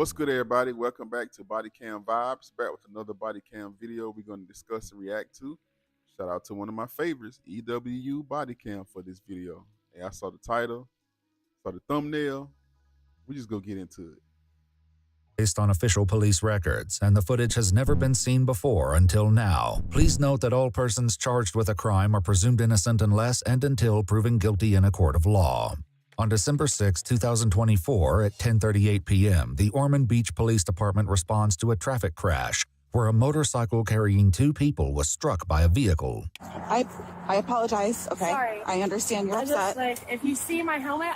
What's good, everybody? Welcome back to Bodycam Vibes. Back with another Bodycam video we're going to discuss and react to. Shout out to one of my favorites, EWU Bodycam, for this video. Hey, I saw the title, saw the thumbnail. We just go get into it. Based on official police records, and the footage has never been seen before until now. Please note that all persons charged with a crime are presumed innocent unless and until proven guilty in a court of law. On December 6, 2024, at 10:38 p.m., the Ormond Beach Police Department responds to a traffic crash where a motorcycle carrying two people was struck by a vehicle. I apologize. Okay. Sorry. I understand you're upset. If you see my helmet,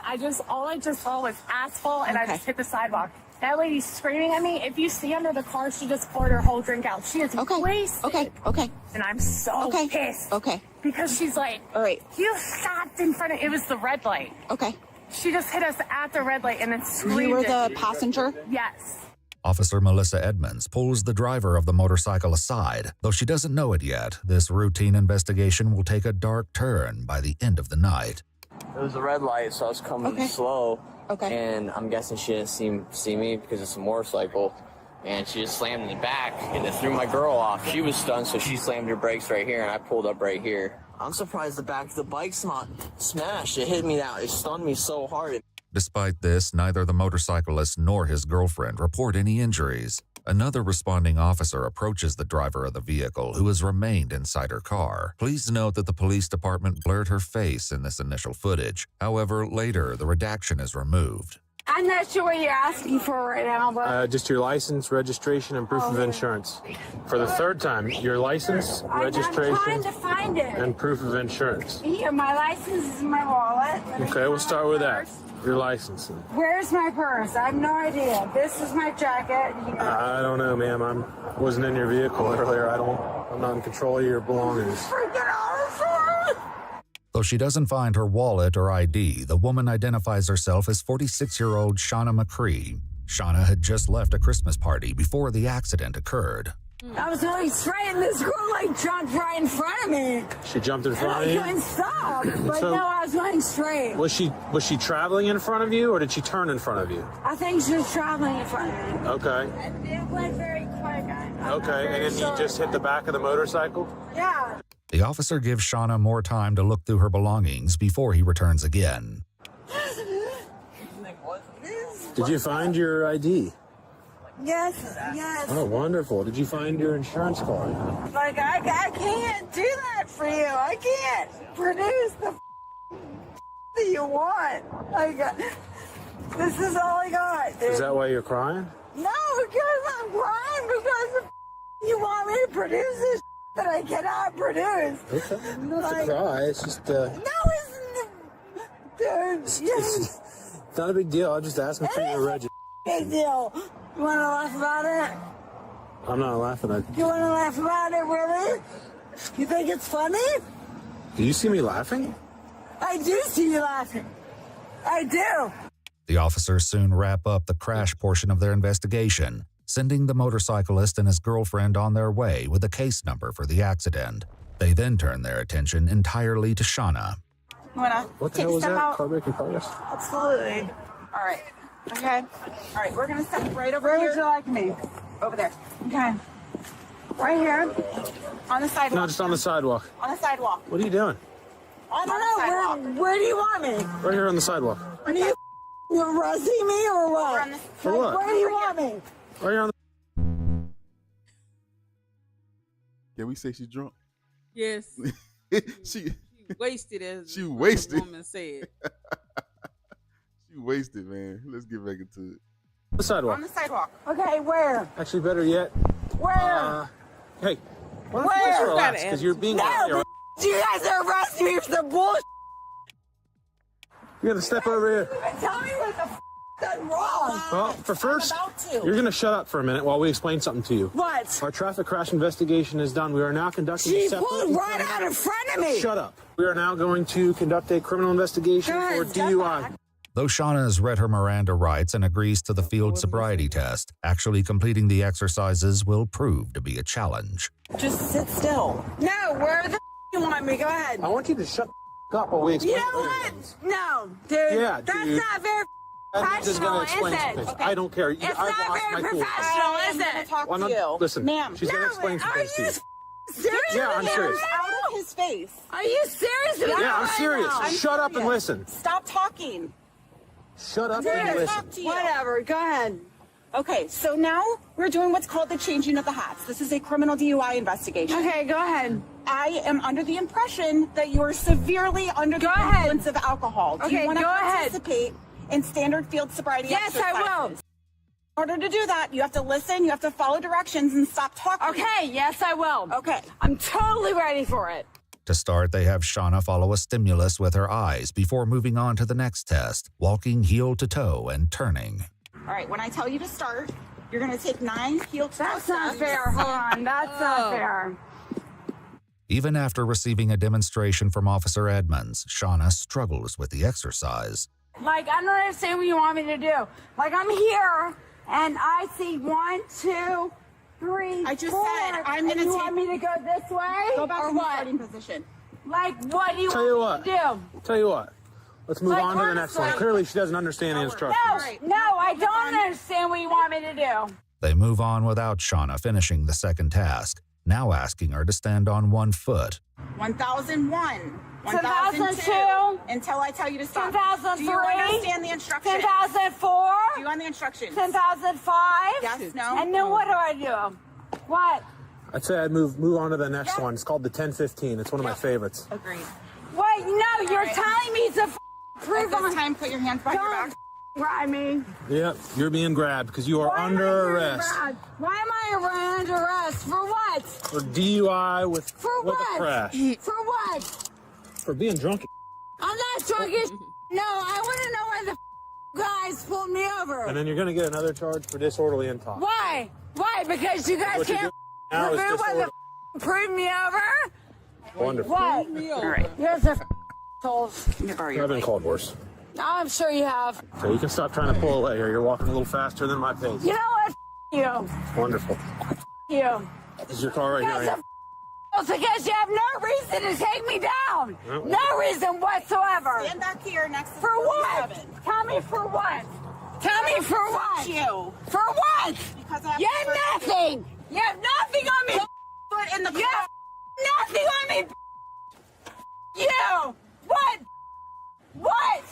all I just saw was asphalt and I just hit the sidewalk. That lady's screaming at me. If you see under the car, she just poured her whole drink out. She is wasted. Okay. And I'm so pissed. Okay. Because she's like, all right. You stopped in front of, it was the red light. Okay. She just hit us at the red light and then screamed. You were at the me. passenger? Yes. Officer Melissa Edmonds pulls the driver of the motorcycle aside. Though she doesn't know it yet, this routine investigation will take a dark turn by the end of the night. It was a red light, so I was coming slow. Okay. And I'm guessing she didn't see me because it's a motorcycle. And she just slammed in the back, and it threw my girl off. She was stunned, so she slammed her brakes right here, and I pulled up right here. I'm surprised the back of the bike's not smashed. It hit me out. It stunned me so hard. Despite this, neither the motorcyclist nor his girlfriend report any injuries. Another responding officer approaches the driver of the vehicle, who has remained inside her car. Please note that the police department blurred her face in this initial footage. However, later, the redaction is removed. I'm not sure what you're asking for right now, but... Just your license, registration, and proof of insurance. For the third time, your license, registration, I'm trying to find it. and proof of insurance. Here, my license is in my wallet. Okay, we'll start with that. Your license. Where's my purse? I have no idea. This is my jacket. I don't know, ma'am. I wasn't in your vehicle earlier. I'm not in control of your belongings. Freaking awesome! Though she doesn't find her wallet or ID, the woman identifies herself as 46-year-old Shauna McCree. Shauna had just left a Christmas party before the accident occurred. I was going straight and this girl jumped right in front of me. She jumped in And front I of you? couldn't stop. But So- no, I was going straight. Was she traveling in front of you, or did she turn in front of you? I think she was traveling in front of me. Okay. And it went very quick. I'm not Okay, very and then sure. you just hit the back of the motorcycle? Yeah. The officer gives Shauna more time to look through her belongings before he returns again. Did you find your ID? Yes. Oh, wonderful. Did you find your insurance card? Like, I can't do that for you. I can't produce the that you want. This is all I got, dude. Is that why you're crying? No, because I'm crying because you want me to produce this that I cannot produce. Okay. You don't have to cry. It's just, No, it's dude. it's not a big deal. I'll just ask him for your registration. Big deal. You want to laugh about it? I'm not laughing at You want to laugh about it, really? You think it's funny? Do you see me laughing? I do see you laughing. I do. The officers soon wrap up the crash portion of their investigation, sending the motorcyclist and his girlfriend on their way with a case number for the accident. They then turn their attention entirely to Shauna. You wanna What the take hell a was step that? out? Car breaking progress? Absolutely. All right. Okay. All right. We're gonna step right over Where here. would you like me? Over there. Okay. Right here. On the sidewalk. No, just on the sidewalk. On the sidewalk. What are you doing? I don't sidewalk. know. Where do you want me? Right here on the sidewalk. Are you arresting me or We're what? on the For what? Where do you want me? Right here on the... Can we say she's drunk? Yes, she wasted as She the wasted. woman said. she wasted, man. Let's get back into it. The sidewalk. On the sidewalk. Okay, where? Actually, better yet. Where? Hey. Why don't you Where? just You relax? gotta Because you're being... No, you guys are arresting me for some bullshit. You gotta step over here. Tell me what the done wrong. Well, for first, about to. you're gonna shut up for a minute while we explain something to you. What? Our traffic crash investigation is done. We are now conducting She a separate... pulled right out in front of me. Shut up. We are now going to conduct a criminal investigation Go ahead, for step DUI. back. Though Shauna has read her Miranda rights and agrees to the field sobriety test, actually completing the exercises will prove to be a challenge. Just sit still. No, where the you want me? Go ahead. I want you to shut up while we explain You know what? No, dude. Yeah, That's dude. not very Edmonds is going to explain is some it? things. Okay. I don't care. It's I've not lost very my cool. professional, is it? Talk Well, to no, you. listen, ma'am. she's going to explain some things to you. Serious? Yeah, I'm serious. Out of his face. Are you serious? Yeah, I'm serious. Shut up and listen. Stop talking. Shut up and listen. Whatever. Go ahead. Okay, so now we're doing what's called the changing of the hats. This is a criminal DUI investigation. Okay, go ahead. I am under the impression that you are severely under the Go ahead. influence of alcohol. Do Okay, you want to go ahead. participate in standard field sobriety Yes, I will. exercises? In order to do that, you have to listen, you have to follow directions, and stop talking. Okay, yes, I will. Okay. I'm totally ready for it. To start, they have Shauna follow a stimulus with her eyes before moving on to the next test, walking heel to toe and turning. All right, when I tell you to start, you're going to take 9 heel to toe That's not steps. fair. Hold on. That's not fair. Even after receiving a demonstration from Officer Edmonds, Shauna struggles with the exercise. Like, I don't understand what you want me to do. Like, I'm here, and I see 1, 2, 3, I just 4, said I'm and gonna you take- want me to go this way? Go back or in the what? starting position. Like, what do you Tell you want what. me to do? Tell you what. Let's move Like, on to the next one. honestly. Clearly, she doesn't understand the instructions. No, I don't understand what you want me to do. They move on without Shauna finishing the second task, now asking her to stand on one foot. 1001. 1002. Until I tell you to stop. 10,003. Do you understand the instructions? 10,004. Do you want the instructions? 10,005. Yes, no? And then what do I do? What? I'd say I'd move on to the next one. It's called the 1015. It's one of my favorites. Agreed. Wait, no, you're right. telling me to prove At this on. time, put your hands behind your Don't back. grab me. Yep, you're being grabbed because you are Why am I under being arrest grabbed? Why am I under arrest? For what? for DUI with For a what? crash. For what? For being drunk. I'm not drunk as No, I want to know why the guys pulled me over. And then you're going to get another charge for disorderly intox. Why? Why? Because you guys What you're can't doing now is prove what disorder- the prove me over? Wonderful. What? All right. You're the assholes. I've been called worse. I'm sure you have. So you can stop trying to pull away here. You're walking a little faster than my pace. You know what? You. Wonderful. You. This is your car right Because here. because you have no reason to take me down. No reason whatsoever. Stand back here next to For what? 47. Tell me for what? Tell me for what? You. For what? Because I have You to have nothing. You have nothing on me. foot in the You have nothing on me. You. What? What?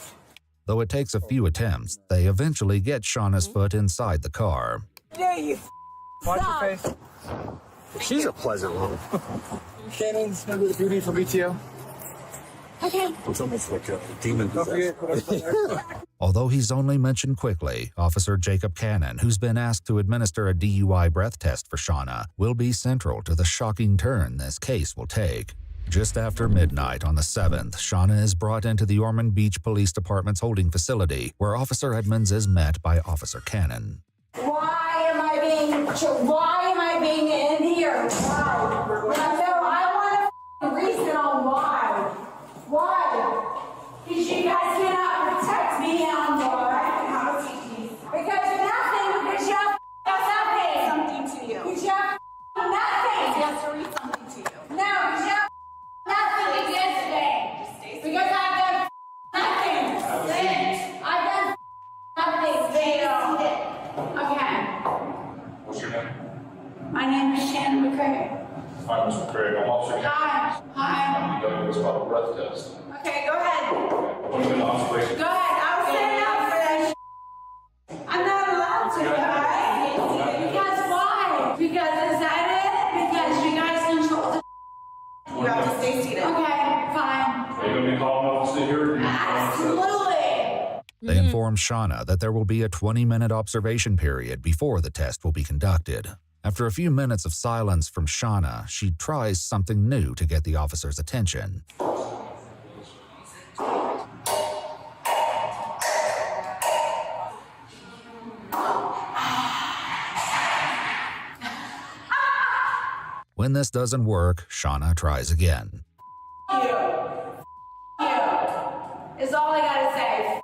Though it takes a few attempts, they eventually get Shauna's foot inside the car. Yeah, you Watch stop. your face. She's a pleasant woman. Shannon, this number the beauty for BTO. Okay. It's almost like a demon Don't forget, put us on there. Although he's only mentioned quickly, Officer Jacob Cannon, who's been asked to administer a DUI breath test for Shauna, will be central to the shocking turn this case will take. Just after midnight on the 7th, Shauna is brought into the Ormond Beach Police Department's holding facility, where Officer Edmonds is met by Officer Cannon. Why am I being in here? Why? No, I want a reason on why. Why? Because you guys cannot protect me on why. Because nothing, because you have nothing. something to you. Because you have nothing. He has to read something to you. No, because you have nothing against me. Because I've done nothing. I've done nothing. Okay. What's your name? My name is Shannon McCrae. Hi, Mr. Craig. I'm Officer Hi. Hi. You got what's called a breath test. Okay, go ahead. What is an observation? Go ahead. I was standing up for that. I'm not allowed to, guys. Because why? Because is that it? Because you guys control the. You have to stay seated. Okay, fine. Are you going to be calling up to sit here? Or you Absolutely. They inform Shauna that there will be a 20-minute observation period before the test will be conducted. After a few minutes of silence from Shauna, she tries something new to get the officer's attention. When this doesn't work, Shauna tries again. Is all I gotta say.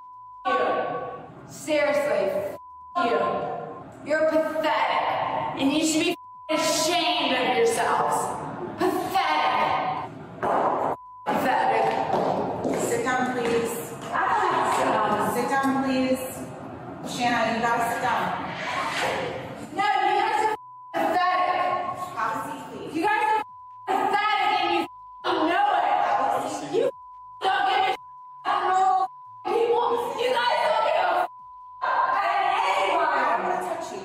You. Seriously. You. You're pathetic. And you should be ashamed of yourselves. Pathetic. Pathetic. Sit down, please. I don't have to sit on this. Sit down, please. you gotta sit down. No, you guys are pathetic. Have a seat, please. You guys are pathetic and you know it. You don't give a normal people. You guys don't give a anybody. I'm gonna touch you.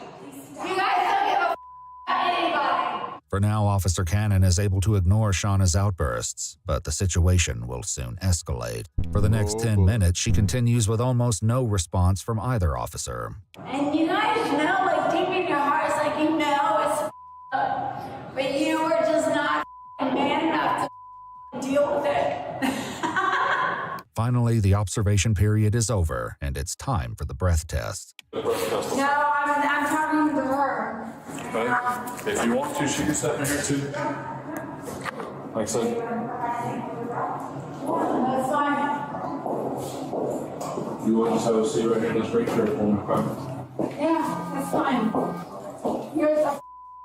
You guys don't give a anybody. For now, Officer Cannon is able to ignore Shauna's outbursts, but the situation will soon escalate. For the next 10 minutes, she continues with almost no response from either officer. And you guys know, like deep in your hearts, like you know it's up, but you were just not man enough to deal with it. Finally, the observation period is over, and it's time for the breath test. No, I'm talking to her. Okay. If you want to, she can step in here too. Like I said. That's fine. You want to just have a seat right here in this right chair for me, okay? Yeah, that's fine. You're the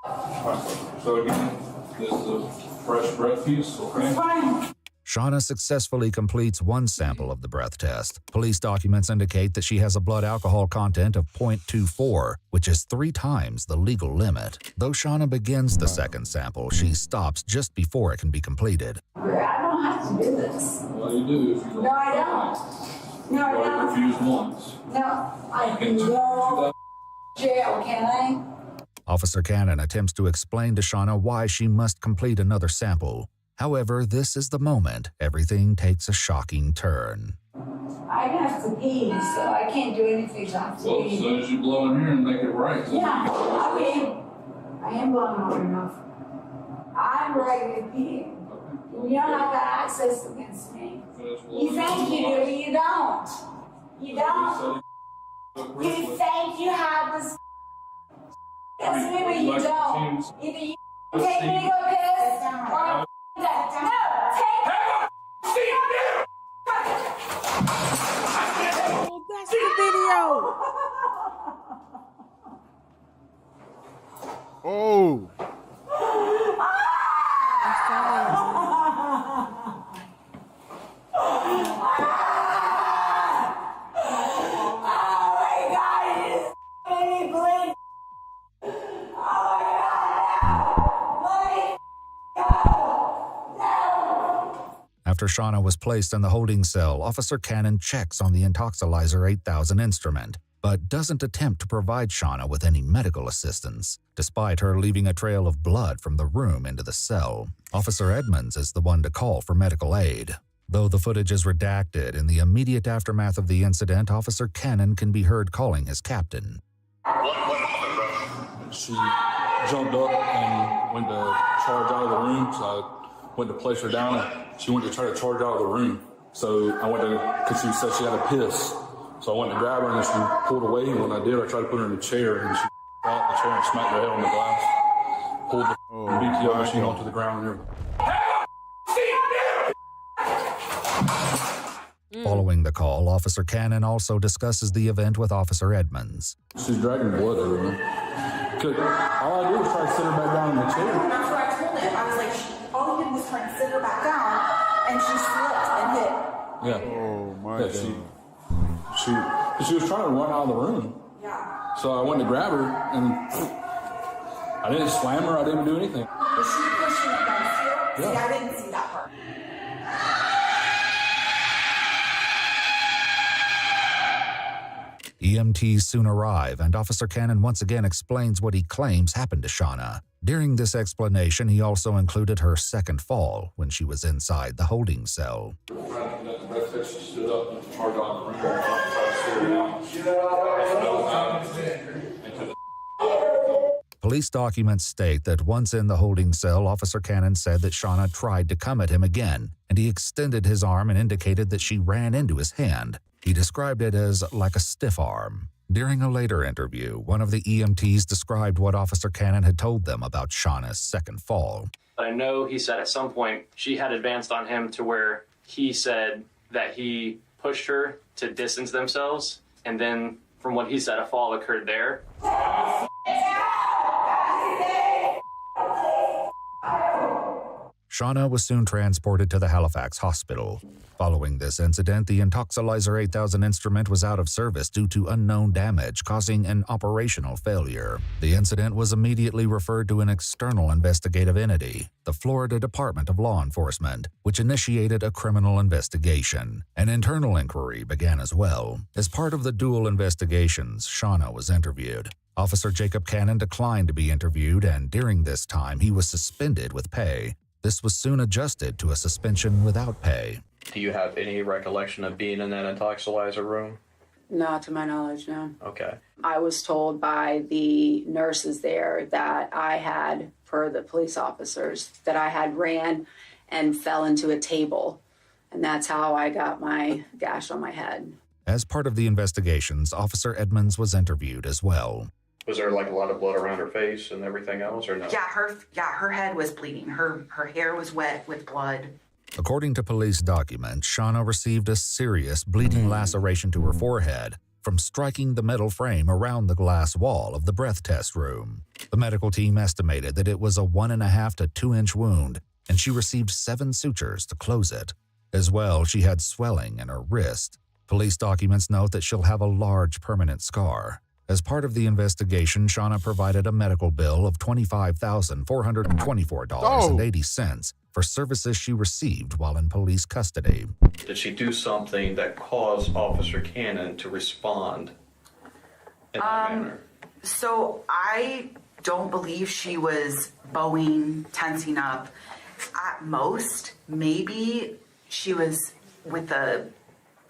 Alright. So again, this is a fresh breath piece, okay? fine. Shauna successfully completes one sample of the breath test. Police documents indicate that she has a blood alcohol content of 0.24, which is 3 times the legal limit. Though Shauna begins the second sample, she stops just before it can be completed. I don't have to do this. Well, you do if you don't. No, I don't. No, I Well, don't. refuse once. No, I can go to jail, can I? Officer Cannon attempts to explain to Shauna why she must complete another sample. However, this is the moment everything takes a shocking turn. I have to pee, so I can't do anything without Well, as pee. soon as you blow in here and make it right. so- Yeah, I am blowing hard enough. I'm ready to pee. You don't have that access against me. You think you do, but you don't. You don't. You think you have this against me, but you don't. Either you take me to go piss, or I'm dead. No, take me. Oh, that's the video. Oh, After Shauna was placed in the holding cell, Officer Cannon checks on the Intoxilizer 8000 instrument, but doesn't attempt to provide Shauna with any medical assistance, despite her leaving a trail of blood from the room into the cell. Officer Edmonds is the one to call for medical aid. Though the footage is redacted, in the immediate aftermath of the incident, Officer Cannon can be heard calling his captain. She jumped up and went to charge out of the room, so I went to place her down, and she went to try to charge out of the room. So I went to, because she said she had a piss. So I went to grab her, and then she pulled away, and when I did, I tried to put her in the chair, and she fell out the chair and smacked her head on the glass, pulled the BTO machine onto the ground and everything. Following the call, Officer Cannon also discusses the event with Officer Edmonds. She's dragging blood everywhere. All I did was try to sit her back down in the chair. That's what I told him. I was like, all he did was try to sit her back down, and she slipped and hit. Yeah. oh my Yeah, God. she was trying to run out of the room. Yeah. So I went to grab her, and I didn't slam her. I didn't do anything. Was she pushing against you? Yeah. See, I didn't see that part. EMTs soon arrive, and Officer Cannon once again explains what he claims happened to Shauna. During this explanation, he also included her second fall when she was inside the holding cell. Police documents state that once in the holding cell, Officer Cannon said that Shauna tried to come at him again, and he extended his arm and indicated that she ran into his hand. He described it as like a stiff arm. During a later interview, one of the EMTs described what Officer Cannon had told them about Shauna's second fall. But I know he said at some point she had advanced on him to where he said that he pushed her to distance themselves, and then from what he said, a fall occurred there. Shauna was soon transported to the Halifax hospital. Following this incident, the Intoxilizer 8000 instrument was out of service due to unknown damage, causing an operational failure. The incident was immediately referred to an external investigative entity, the Florida Department of Law Enforcement, which initiated a criminal investigation. An internal inquiry began as well. As part of the dual investigations, Shauna was interviewed. Officer Jacob Cannon declined to be interviewed, and during this time, he was suspended with pay. This was soon adjusted to a suspension without pay. Do you have any recollection of being in that intoxilizer room? Not to my knowledge, no. Okay. I was told by the nurses there that I had, per the police officers, that I had ran and fell into a table. And that's how I got my gash on my head. As part of the investigations, Officer Edmonds was interviewed as well. Was there like a lot of blood around her face and everything else, or no? Yeah, her head was bleeding. Her hair was wet with blood. According to police documents, Shauna received a serious bleeding laceration to her forehead from striking the metal frame around the glass wall of the breath test room. The medical team estimated that it was a 1.5 to 2 inch wound, and she received 7 sutures to close it. As well, she had swelling in her wrist. Police documents note that she'll have a large permanent scar. As part of the investigation, Shauna provided a medical bill of $25,424.80 for services she received while in police custody. Did she do something that caused Officer Cannon to respond in that manner? So I don't believe she was bowing, tensing up. At most, maybe she was with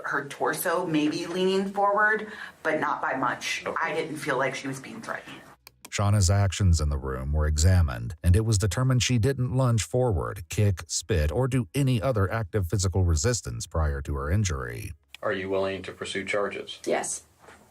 her torso maybe leaning forward, but not by much. Okay. I didn't feel like she was being threatened. Shauna's actions in the room were examined, and it was determined she didn't lunge forward, kick, spit, or do any other active physical resistance prior to her injury. Are you willing to pursue charges? Yes.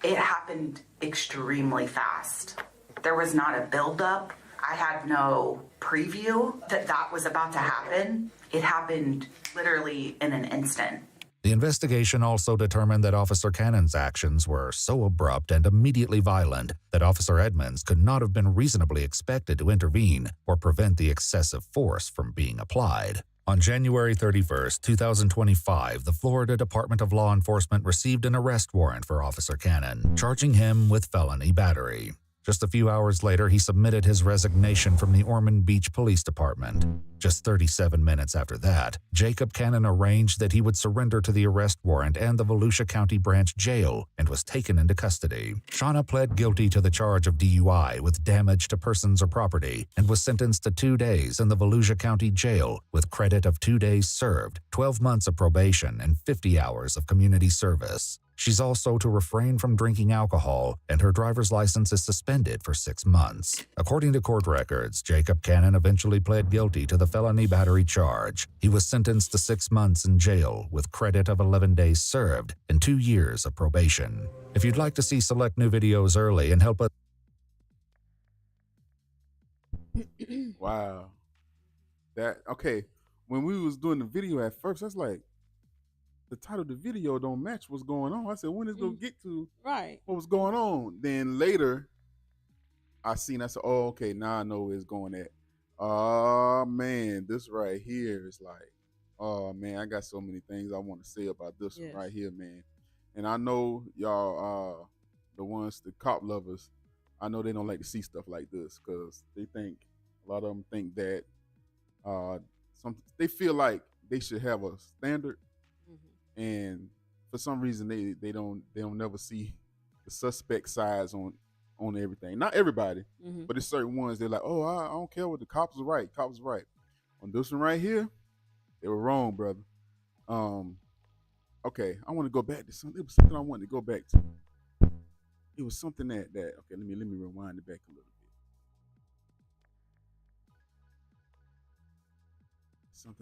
It happened extremely fast. There was not a buildup. I had no preview that was about to happen. It happened literally in an instant. The investigation also determined that Officer Cannon's actions were so abrupt and immediately violent that Officer Edmonds could not have been reasonably expected to intervene or prevent the excessive force from being applied. On January 31st, 2025, the Florida Department of Law Enforcement received an arrest warrant for Officer Cannon, charging him with felony battery. Just a few hours later, he submitted his resignation from the Ormond Beach Police Department. Just 37 minutes after that, Jacob Cannon arranged that he would surrender to the arrest warrant and the Volusia County Branch Jail and was taken into custody. Shauna pled guilty to the charge of DUI with damage to persons or property and was sentenced to 2 days in the Volusia County Jail with credit of 2 days served, 12 months of probation, and 50 hours of community service. She's also to refrain from drinking alcohol, and her driver's license is suspended for 6 months. According to court records, Jacob Cannon eventually pled guilty to the felony battery charge. He was sentenced to 6 months in jail with credit of 11 days served and 2 years of probation. If you'd like to see select new videos early and help us... Wow. Okay, when we was doing the video at first, that's like, the title of the video don't match what's going on. I said, when is it going to get to what was going on? Then later, I said, oh, okay, now I know where it's going at. Oh, man, this right here is like, oh, man, I got so many things I want to say about this one right here, man. And I know y'all, the ones, the cop lovers, I know they don't like to see stuff like this because they think, a lot of them think that they feel like they should have a standard. And for some reason, they don't never see the suspect sides on everything. Not everybody, but there's certain ones. They're like, oh, I don't care what the cops are right. Cops are right. On this one right here, they were wrong, brother. Okay, I want to go back to something. It was something I wanted to go back to. It was something that okay. Let me rewind it back a little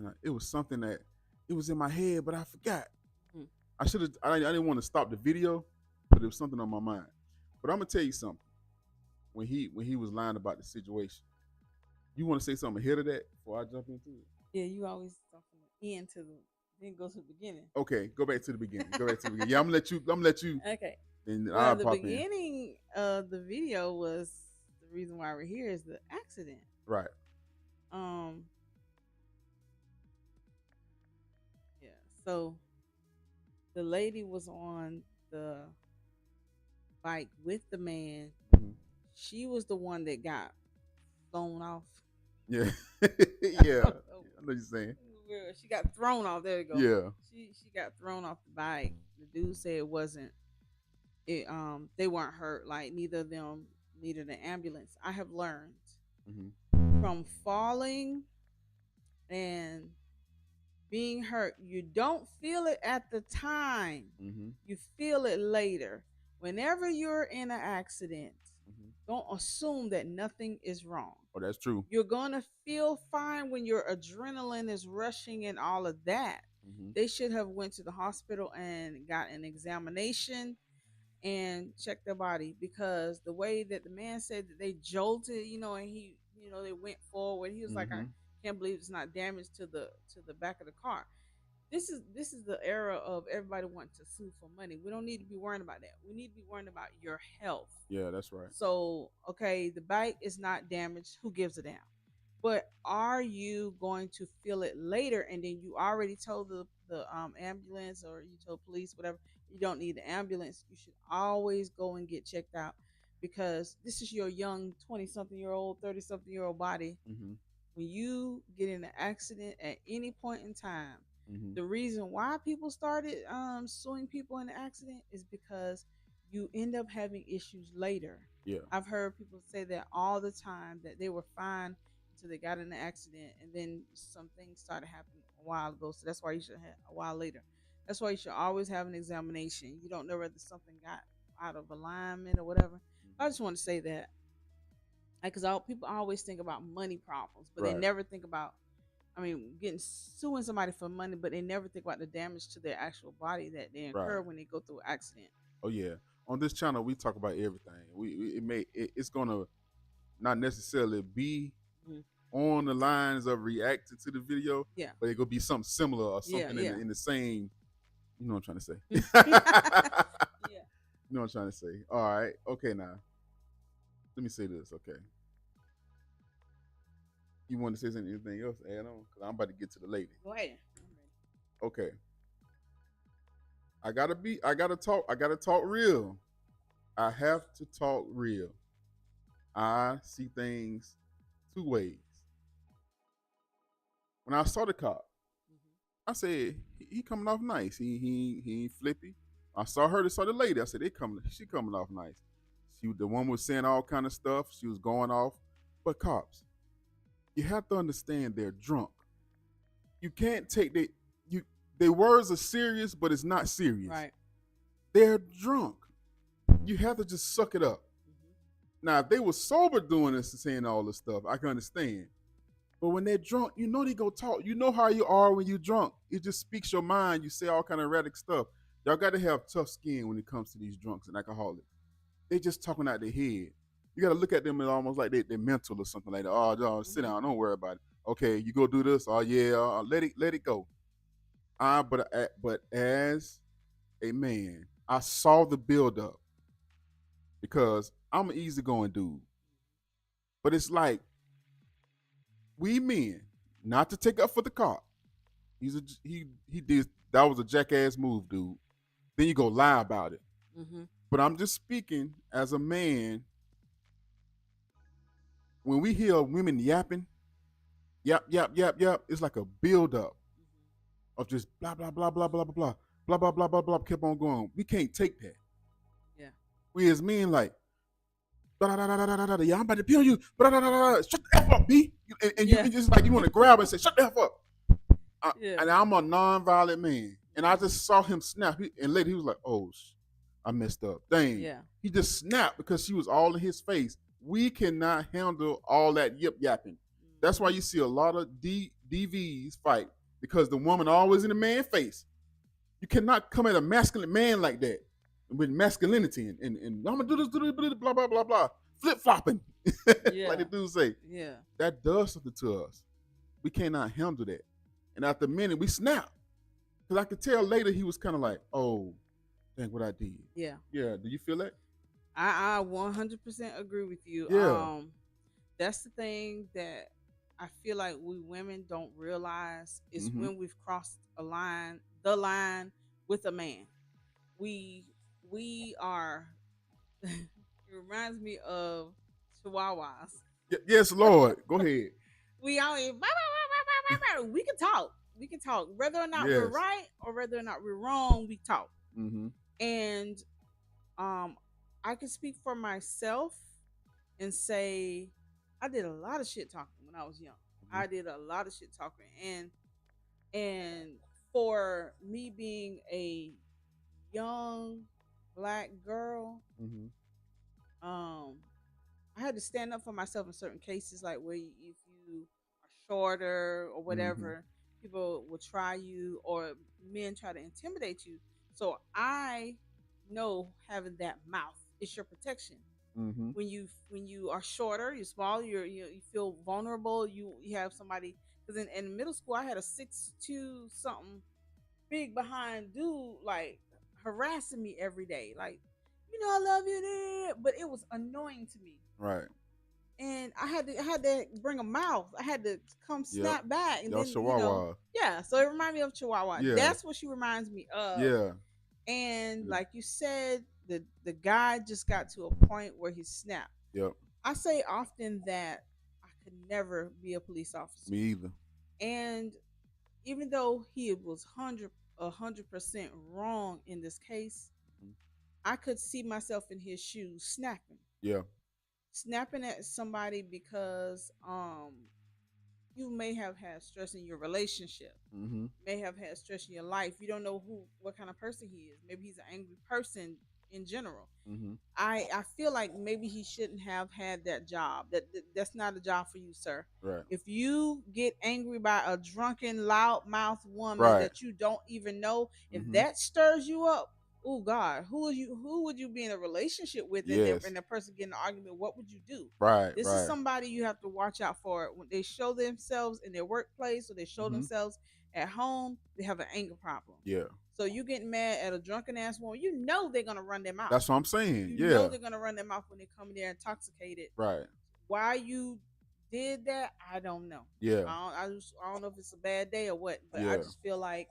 bit. It was something that it was in my head, but I forgot. I didn't want to stop the video, but it was something on my mind. But I'm gonna tell you something. When he was lying about the situation, you want to say something ahead of that before I jump into it? Yeah, you always start from the end to then go to the beginning. Okay, go back to the beginning. Yeah, I'm gonna let you. Okay. Then well, the beginning of the video was the reason why we're here is the accident. Right. So the lady was on the bike with the man. Mhm. She was the one that got thrown off. Yeah. Yeah. I know what you're saying. She got thrown off. There you go. Yeah. She got thrown off the bike. The dude said it wasn't. They weren't hurt. Like neither of them needed an ambulance. I have learned Mhm. from falling and being hurt, you don't feel it at the time. Mhm. You feel it later. Whenever you're in an accident, Mhm. don't assume that nothing is wrong. Oh, that's true. You're gonna feel fine when your adrenaline is rushing and all of that. Mhm. They should have went to the hospital and got an examination and checked their body, because the way that the man said that they jolted, and he, they went forward. He was like, I Mhm. can't believe it's not damage to the back of the car. This is the era of everybody wanting to sue for money. We don't need to be worrying about that. We need to be worrying about your health. Yeah, that's right. So, okay, the bike is not damaged. Who gives a damn? But are you going to feel it later? And then you already told the ambulance, or you told police, whatever. You don't need the ambulance. You should always go and get checked out, because this is your young 20-something-year-old, 30-something-year-old body. Mhm. When you get in an accident at any point in time, Mhm. the reason why people started suing people in an accident is because you end up having issues later. Yeah. I've heard people say that all the time, that they were fine until they got in an accident, and then some things started happening a while ago. So that's why you should have a while later. That's why you should always have an examination. You don't know whether something got out of alignment or whatever. I just want to say that, because people always think about money problems, but they Right. never think about, suing somebody for money, but they never think about the damage to their actual body that they incur Right. when they go through an accident. Oh yeah. On this channel, we talk about everything. It's gonna not necessarily be Mhm. on the lines of reacting to the video, Yeah. but it could be something similar or Yeah, something yeah. in the same. You know what I'm trying to say. Yeah. You know what I'm trying to say. All right. Okay. Now, let me say this. Okay. You want to say anything else, add on? Because I'm about to get to the lady. Go ahead. Okay. I gotta talk real. I have to talk real. I see things two ways. When I saw the cop, I said he coming off nice. He ain't flippy. I saw the lady. I said she coming off nice. The one was saying all kind of stuff. She was going off. But cops, you have to understand they're drunk. You can't take their words are serious, but it's not serious. Right. They're drunk. You have to just suck it up. Now, if they were sober doing this and saying all this stuff, I can understand. But when they're drunk, you know they go talk. You know how you are when you're drunk. It just speaks your mind. You say all kind of erratic stuff. Y'all got to have tough skin when it comes to these drunks and alcoholics. They just talking out their head. You got to look at them and almost like they're mental or something like that. Oh, no, sit down. Don't worry about it. Okay, you go do this. Oh, yeah, let it go. But as a man, I saw the buildup because I'm an easygoing dude. But it's like, we men, not to take up for the cop. He did, that was a jackass move, dude. Then you go lie about it. Mm-hmm. But I'm just speaking as a man. When we hear women yapping, yap, it's like a buildup of just blah, blah, blah, blah, blah, blah, blah, blah, blah, blah, blah, blah, kept on going. We can't take that. Yeah. We as men like, yeah, I'm about to peel you. Shut the F up, B. And you just like, you want to grab and say, shut the F up. And I'm a non-violent man. And I just saw him snap. And later he was like, oh, I messed up. Dang. Yeah. He just snapped because she was all in his face. We cannot handle all that yip yapping. That's why you see a lot of DVs fight, because the woman always in the man's face. You cannot come at a masculine man like that with masculinity and I'm gonna do this, blah, blah, blah, blah. Flip-flopping. Yeah. Like the dude say. Yeah. That does something to us. We cannot handle that. And after a minute, we snap. Because I could tell later he was kind of like, oh, dang what I did. Yeah. Yeah. Do you feel that? I 100% agree with you. Yeah. That's the thing that I feel like we women don't realize is when we've crossed the the line with a man. We are. It reminds me of Chihuahuas. Yes, Lord. Go ahead. We always we can talk. We can talk. Whether or not we're Yes. right or whether or not we're wrong, we talk. Mm-hmm. And I can speak for myself and say I did a lot of shit talking when I was young. Mm-hmm. I did a lot of shit talking, and for me being a young black girl, Mm-hmm. I had to stand up for myself in certain cases, like where if you are shorter or Mm-hmm. whatever, people will try you or men try to intimidate you. So I know having that mouth is your protection. Mm-hmm. When you are shorter, you're small, you feel vulnerable. You have somebody because in middle school I had a 6'2" something big behind dude like harassing me every day, like I love you, but it was annoying to me. Right. And I had to bring a mouth. I had to come Yep. snap back, and Y'all then Chihuahua. yeah. So it reminded me of Chihuahua. Yeah. That's what she reminds me of. Yeah. And like you said, the guy just got to a point where he snapped. Yep. I say often that I could never be a police officer. Me either. And even though he was 100% wrong in this case, Mhm. I could see myself in his shoes snapping. Yeah. Snapping at somebody because you may have had stress in your relationship, Mm-hmm. may have had stress in your life. You don't know what kind of person he is. Maybe he's an angry person in general. Mm-hmm. I feel like maybe he shouldn't have had that job. That's not a job for you, sir. Right. If you get angry by a drunken, loudmouth woman Right. that you don't even know, if Mm-hmm. that stirs you up, oh God, who would you be in a relationship with? Yes. And the person getting an argument, what would you do? Right. This Right. is somebody you have to watch out for when they show themselves in their workplace or they show Mm-hmm. themselves at home. They have an anger problem. Yeah. So you getting mad at a drunken ass woman, you know they're gonna run their mouth. That's what I'm saying. You Yeah. know they're gonna run their mouth when they come in there intoxicated. Right. Why you did that, I don't know. Yeah. I don't know if it's a bad day or what, but Yeah. I just feel like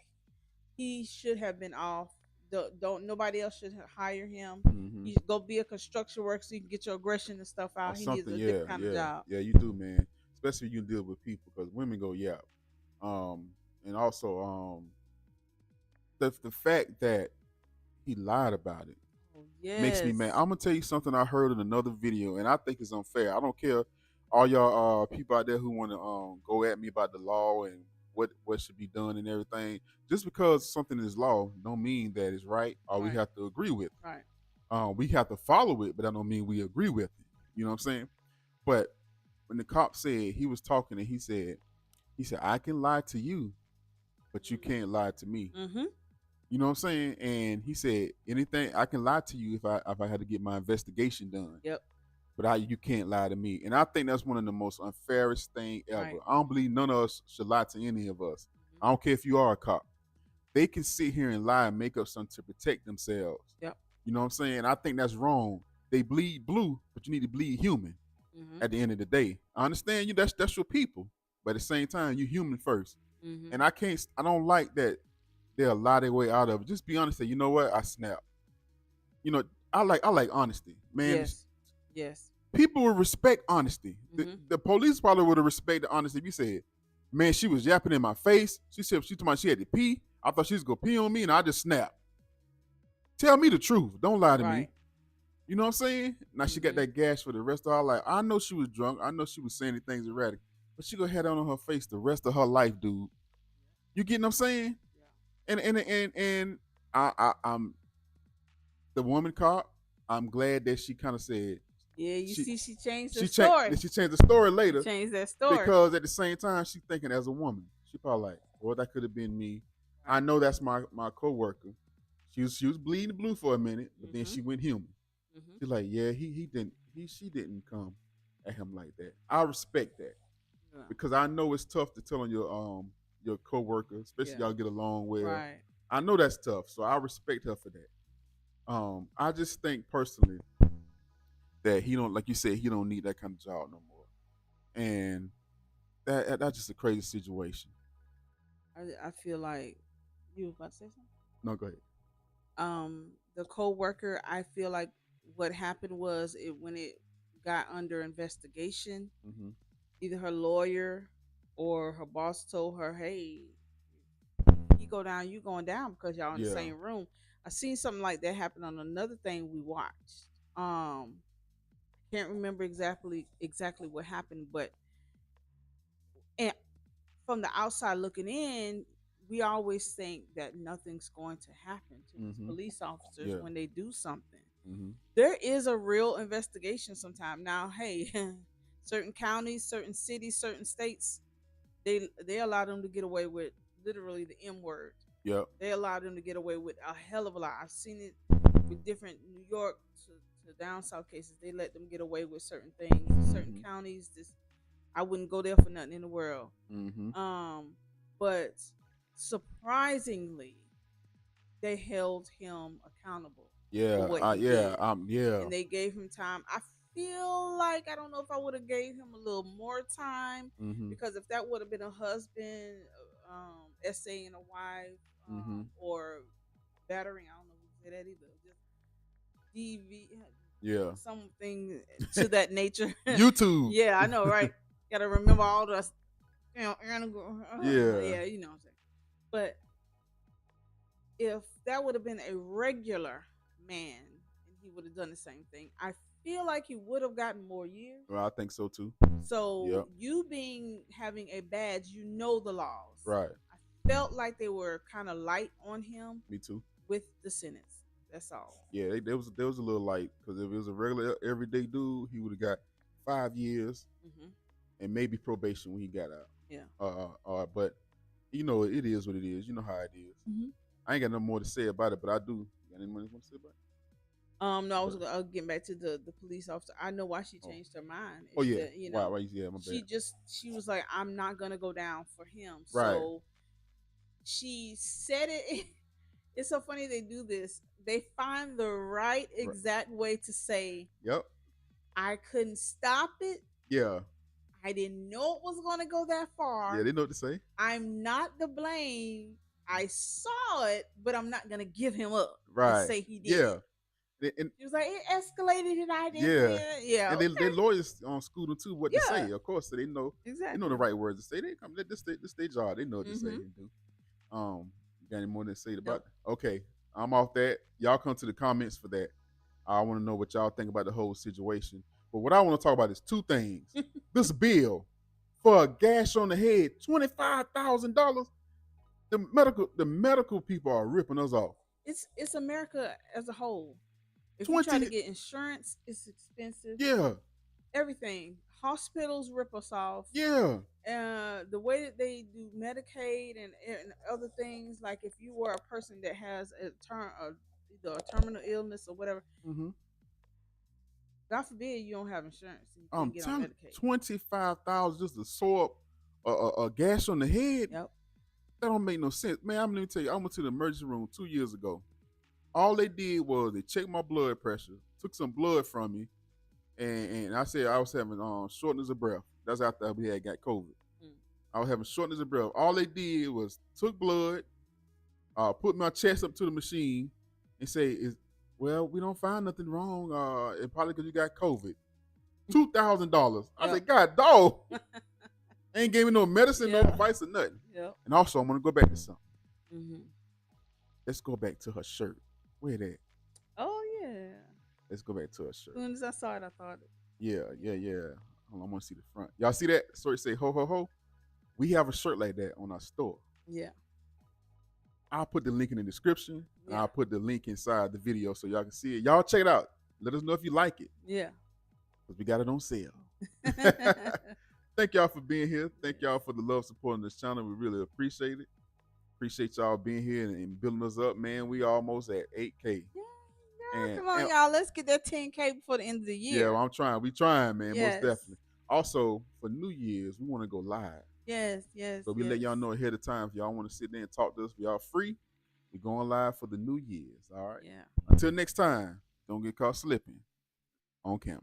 he should have been off. Don't nobody else should hire him. Mm-hmm. You should go be a construction worker so you can get your aggression and stuff Or out. He needs something. a Yeah. different kind Yeah. of job. Yeah. You do, man. Especially if you deal with people, because women go yap. And also the fact that he lied about it makes me mad. Yes. I'm gonna tell you something I heard in another video, and I think it's unfair. I don't care, all y'all people out there who want to go at me about the law and what should be done and everything. Just because something is law, don't mean that it's right or we Right. have to agree with it. Right. We have to follow it, but that don't mean we agree with it. You know what I'm saying? But when the cop said he was talking and he said, I can lie to you, but you can't lie to me. Mm-hmm. You know what I'm saying? And he said, anything, I can lie to you if I had to get my investigation done. Yep. But you can't lie to me. And I think that's one of the most unfairest thing ever. Right. I don't believe none of us should lie to any of us. I don't care if you are a cop. They can sit here and lie and make up something to protect themselves. Yep. You know what I'm saying? I think that's wrong. They bleed blue, but you need to bleed human. Mm-hmm. At the end of the day, I understand you. That's your people, but at the same time, you human first. Mm-hmm. And I don't like that they'll lie their way out of it. Just be honest. Say, you know what? I snap. You know, I like honesty, man. Yes. Yes. People will respect honesty. Mm-hmm. The police probably would have respected honesty if you said, man, she was yapping in my face. She said she told me she had to pee. I thought she was gonna pee on me, and I just snapped. Tell me the truth. Don't lie to me. You know what I'm saying? Now she got that gash for the rest of her life. I know she was drunk. I know she was saying things erratic, but she gonna have that on her face the rest of her life, dude. You getting what I'm saying? Yeah. And I'm the woman cop. I'm glad that she kind of said. Yeah, she changed the story. She changed the story later. Changed that story because at the same time she thinking as a woman. She probably like, well, that could have been me. I know that's my coworker. She was bleeding blue for a minute, but then she went human. Mm-hmm. She's like, yeah, she didn't come at him like that. I respect that because I know it's tough to tell on your coworker, especially y'all get along well. Right. I know that's tough, so I respect her for that. I just think personally that he don't, like you said, he don't need that kind of job no more, and that's just a crazy situation. I feel like You was about to say something? No, go ahead. The co-worker, I feel like what happened was when it got under investigation, Mm-hmm. either her lawyer or her boss told her, "Hey, you go down, you going down because y'all in the Yeah. same room." I seen something like that happen on another thing we watched. Can't remember exactly what happened, but and from the outside looking in, we always think that nothing's going to happen to these Mm-hmm. police officers Yeah. when they do something. Mm-hmm. There is a real investigation sometime. Now, hey, certain counties, certain cities, certain states, they allow them to get away with literally the M word. Yep. They allow them to get away with a hell of a lot. I've seen it with different New York to down south cases. They let them get away with certain things. Certain Mm-hmm. counties, I wouldn't go there for nothing in the world. Mm-hmm. But surprisingly, they held him accountable Yeah. for what he Yeah. did. Yeah. And they gave him time. I feel like, I don't know if I would have gave him a little more time, Mm-hmm. because if that would have been a husband essaying a wife, Mm-hmm. or battering, I don't know if you say that either, just DV, Yeah. something to that nature. YouTube. Yeah, I know, right? Gotta remember all the, Yeah. yeah, you know what I'm saying. But if that would have been a regular man and he would have done the same thing, I feel like he would have gotten more years. Well, I think so too. So Yep. you having a badge, you know the laws. Right. I felt like they were kind of light on him. Me too. With the sentence. That's all. Yeah, there was a little light, because if it was a regular everyday dude, he would have got 5 years and maybe probation when he got out. Yeah. But you know, it is what it is. You know how it is. Mm-hmm. I ain't got no more to say about it, but I do. You got any more to say about it? No, I was getting back to the police officer. I know why she changed her mind. Oh yeah. That, you know, Wow. Yeah. My bad. She was like, I'm not gonna go down for him. Right. So she said it. It's so funny they do this. They find the right exact way to say, Yep. I couldn't stop it. Yeah. I didn't know it was going to go that far. Yeah, they know what to say. I'm not to blame. I saw it, but I'm not going to give him up. Right. And say he did. Yeah. And he was like, it escalated and I didn't. Yeah. Yeah. And Okay. they lawyers on school too what to say. Of course, so they know. Exactly. They know the right words to say. They come. This their job. They know what to say and do. You got any more to say about it? Okay. I'm off that. Y'all come to the comments for that. I want to know what y'all think about the whole situation. But what I want to talk about is two things. This bill for a gash on the head, $25,000. The medical people are ripping us off. It's America as a whole. If you try to get insurance, it's expensive. Yeah. Everything. Hospitals rip us off. Yeah. The way that they do Medicaid and other things, like if you were a person that has either a terminal illness or whatever, God forbid you don't have insurance. And you can't get on Medicaid. $25,000 just to sew up a gash on the head. Yep. That don't make no sense, man. I'm gonna tell you. I went to the emergency room 2 years ago. All they did was they checked my blood pressure, took some blood from me, and I said I was having shortness of breath. That's after we had got COVID. I was having shortness of breath. All they did was took blood, put my chest up to the machine, and say, "Well, we don't find nothing wrong. It's probably because you got COVID." $2,000. I said, "God, dog." Ain't gave me no medicine, no advice, or nothing. Yep. And also, I'm gonna go back to something. Let's go back to her shirt. Where that? Oh yeah. Let's go back to her shirt. As soon as I saw it, I thought it. Yeah. Hold on, I want to see the front. Y'all see that? Sorry, say ho ho ho. We have a shirt like that on our store. Yeah. I'll put the link in the description. And I'll put the link inside the video so y'all can see it. Y'all check it out. Let us know if you like it. Yeah. Because we got it on sale. Thank y'all for being here. Thank y'all for the love, supporting this channel. We really appreciate it. Appreciate y'all being here and building us up, man. We almost at 8K. Yeah, come on, y'all. Let's get that 10K before the end of the year. Yeah, well, I'm trying. We trying, man. Yes. Most definitely. Also, for New Year's, we want to go live. Yes. So we let y'all know ahead of time if y'all want to sit there and talk to us. We all free. We're going live for the New Year's. All right. Yeah. Until next time, don't get caught slipping on camera.